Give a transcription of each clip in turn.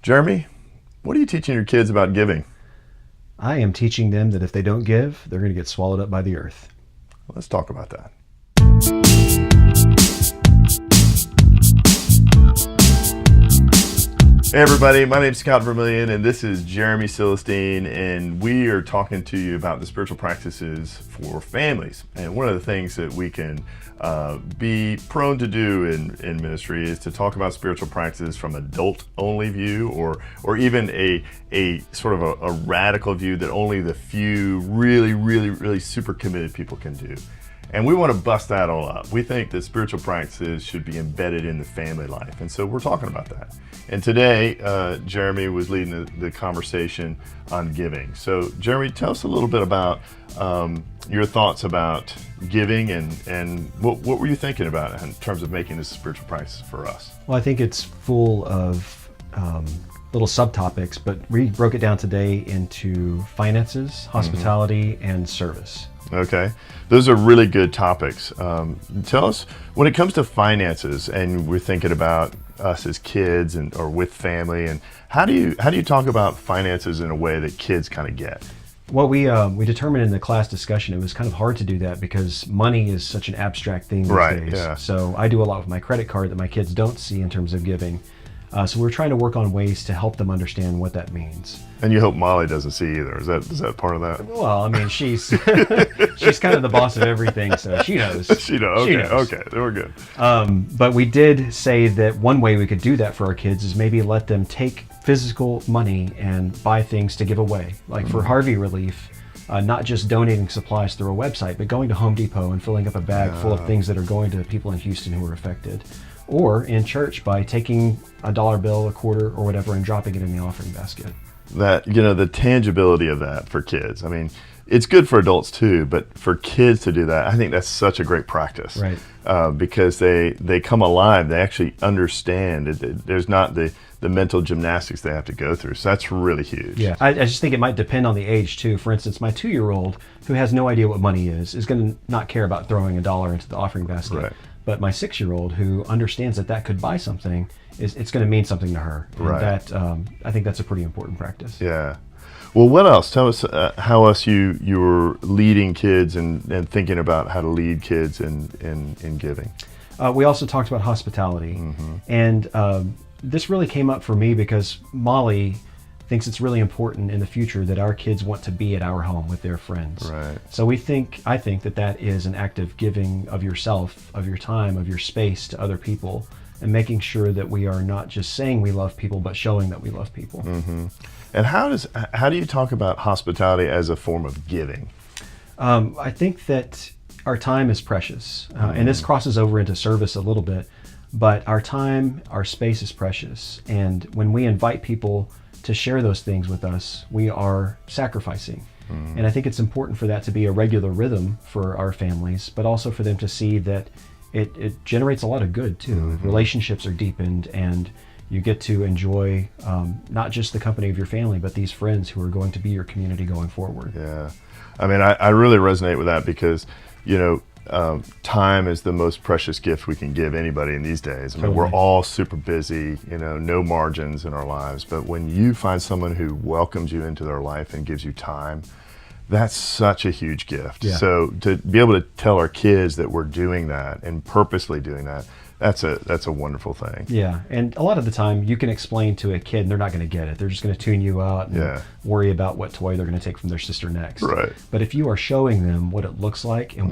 Jeremy, what are you teaching your kids about giving? I am teaching them that if they don't give, they're going to get swallowed up by the earth. Let's talk about that. Hey everybody, my name is Scott Vermillion and this is Jeremy Sylestine, and we are talking to you about the spiritual practices for families. And one of the things that we can be prone to do in ministry is to talk about spiritual practices from adult-only view or even a sort of a radical view that only the few really super committed people can do. And we want to bust that all up. We think that spiritual practices should be embedded in the family life. And so we're talking about that. And today, Jeremy was leading the conversation on giving. So Jeremy, tell us a little bit about your thoughts about giving and what were you thinking about in terms of making this a spiritual practice for us? Well, I think it's full of little subtopics, but we broke it down today into finances, hospitality, and service. Okay, those are really good topics. Tell us, when it comes to finances, and we're thinking about us as kids or with family, and how do you talk about finances in a way that kids kind of get? Well, we determined in the class discussion it was kind of hard to do that because money is such an abstract thing these days. Yeah. So I do a lot with my credit card that my kids don't see in terms of giving. So we're trying to work on ways to help them understand what that means. And you hope Molly doesn't see either. Is that part of that? Well, I mean, she's she's kind of the boss of everything, so she knows. She knows. Okay, we're good. But we did say that one way we could do that for our kids is maybe let them take physical money and buy things to give away. Like for Harvey relief, not just donating supplies through a website, but going to Home Depot and filling up a bag full of things that are going to people in Houston who are affected. Or in church by taking a dollar bill, a quarter, or whatever, and dropping it in the offering basket. That, the tangibility of that for kids. I mean, it's good for adults too, but for kids to do that, I think that's such a great practice. Right. Because they come alive. They actually understand. There's not the mental gymnastics they have to go through. So that's really huge. Yeah, I just think it might depend on the age too. For instance, my 2-year-old, who has no idea what money is going to not care about throwing a dollar into the offering basket. Right. But my 6-year-old, who understands that could buy something, it's going to mean something to her. And right. That I think that's a pretty important practice. Yeah. Well, what else? Tell us how else you were leading kids and thinking about how to lead kids in giving. We also talked about hospitality, and this really came up for me because Molly thinks it's really important in the future that our kids want to be at our home with their friends. Right. So I think that is an act of giving of yourself, of your time, of your space to other people, and making sure that we are not just saying we love people, but showing that we love people. Mm-hmm. And how do you talk about hospitality as a form of giving? I think that our time is precious, and this crosses over into service a little bit, but our time, our space is precious, and when we invite people to share those things with us, we are sacrificing. And I think it's important for that to be a regular rhythm for our families, but also for them to see that it generates a lot of good too. Relationships are deepened, and you get to enjoy not just the company of your family, but these friends who are going to be your community going forward. Yeah. I mean, I really resonate with that because, time is the most precious gift we can give anybody in these days. I mean, we're all super busy, no margins in our lives. But when you find someone who welcomes you into their life and gives you time, that's such a huge gift. Yeah. So to be able to tell our kids that we're doing that and purposely doing that, that's a wonderful thing. Yeah, and a lot of the time you can explain to a kid and they're not going to get it. They're just going to tune you out and worry about what toy they're going to take from their sister next. Right. But if you are showing them what it looks like and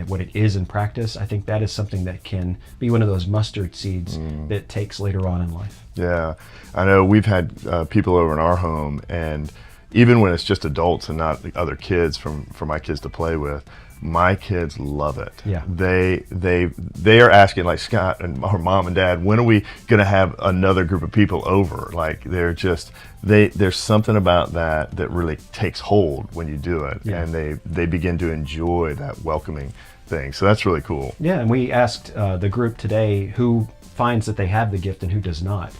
what it is in practice, I think that is something that can be one of those mustard seeds that takes later on in life. Yeah, I know we've had people over in our home, and even when it's just adults and not the other kids for my kids to play with, my kids love it. Yeah. They are asking, like, Scott and our mom and dad, when are we going to have another group of people over? Like, there's something about that really takes hold when you do it. Yeah. And they begin to enjoy that welcoming thing. So that's really cool. Yeah, and we asked the group today who finds that they have the gift and who does not.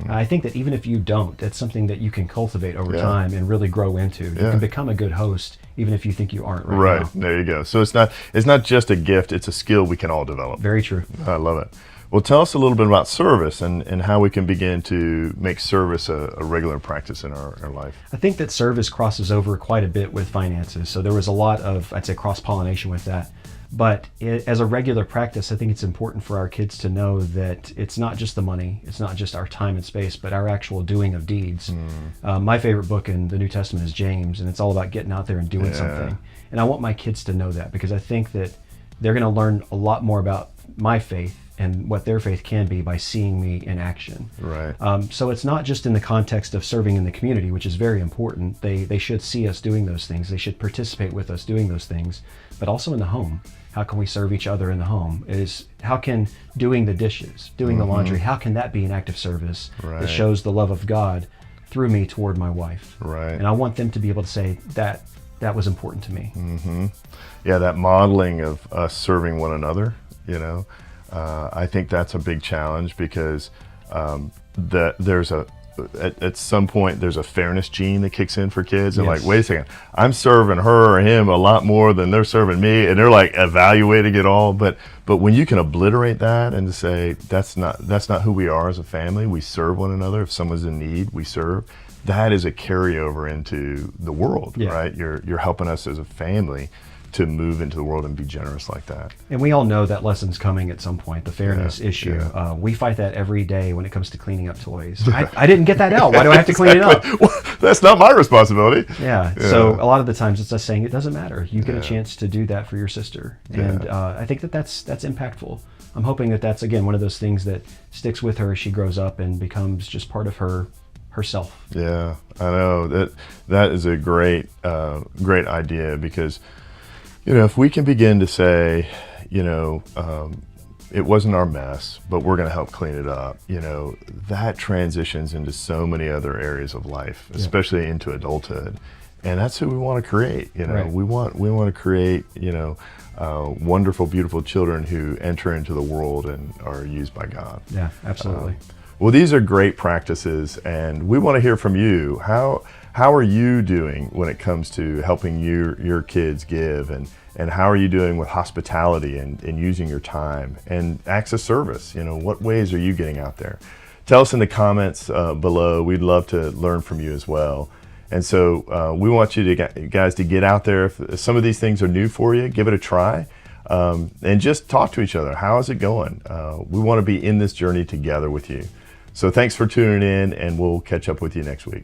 I think that even if you don't, that's something that you can cultivate over time and really grow into. You can become a good host even if you think you aren't right now. There you go. So it's not just a gift, it's a skill we can all develop. Very true. I love it. Well, tell us a little bit about service and how we can begin to make service a regular practice in our life. I think that service crosses over quite a bit with finances. So there was a lot of, I'd say, cross-pollination with that. But as a regular practice, I think it's important for our kids to know that it's not just the money, it's not just our time and space, but our actual doing of deeds. My favorite book in the New Testament is James, and it's all about getting out there and doing something. And I want my kids to know that, because I think that they're going to learn a lot more about my faith and what their faith can be by seeing me in action. Right. So it's not just in the context of serving in the community, which is very important. They should see us doing those things. They should participate with us doing those things, but also in the home. How can we serve each other in the home? How can doing the dishes, doing the laundry, how can that be an act of service that shows the love of God through me toward my wife? Right. And I want them to be able to say that was important to me. Yeah, that modeling of us serving one another, I think that's a big challenge, because there's at some point there's a fairness gene that kicks in for kids, and like, wait a second, I'm serving her or him a lot more than they're serving me, and they're like evaluating it all. But when you can obliterate that and to say that's not who we are as a family, we serve one another. If someone's in need, we serve. That is a carryover into the world, right? You're helping us as a family to move into the world and be generous like that. And we all know that lesson's coming at some point, the fairness issue. We fight that every day when it comes to cleaning up toys. I didn't get that out. Why do I have to clean it up? Well, that's not my responsibility. So a lot of the times it's us saying it doesn't matter. You get a chance to do that for your sister. And I think that's impactful. I'm hoping that's, again, one of those things that sticks with her as she grows up and becomes just part of herself. Yeah, I know. That is a great idea, because if we can begin to say, it wasn't our mess, but we're going to help clean it up, that transitions into so many other areas of life, especially into adulthood. And that's who we want to create. We want to create, wonderful, beautiful children who enter into the world and are used by God. Yeah, absolutely. Well, these are great practices, and we want to hear from you. How are you doing when it comes to helping your kids give, and how are you doing with hospitality and using your time and acts of service? What ways are you getting out there? Tell us in the comments below. We'd love to learn from you as well. And so we want you guys to get out there. If some of these things are new for you, give it a try. And just talk to each other. How is it going? We want to be in this journey together with you. So thanks for tuning in, and we'll catch up with you next week.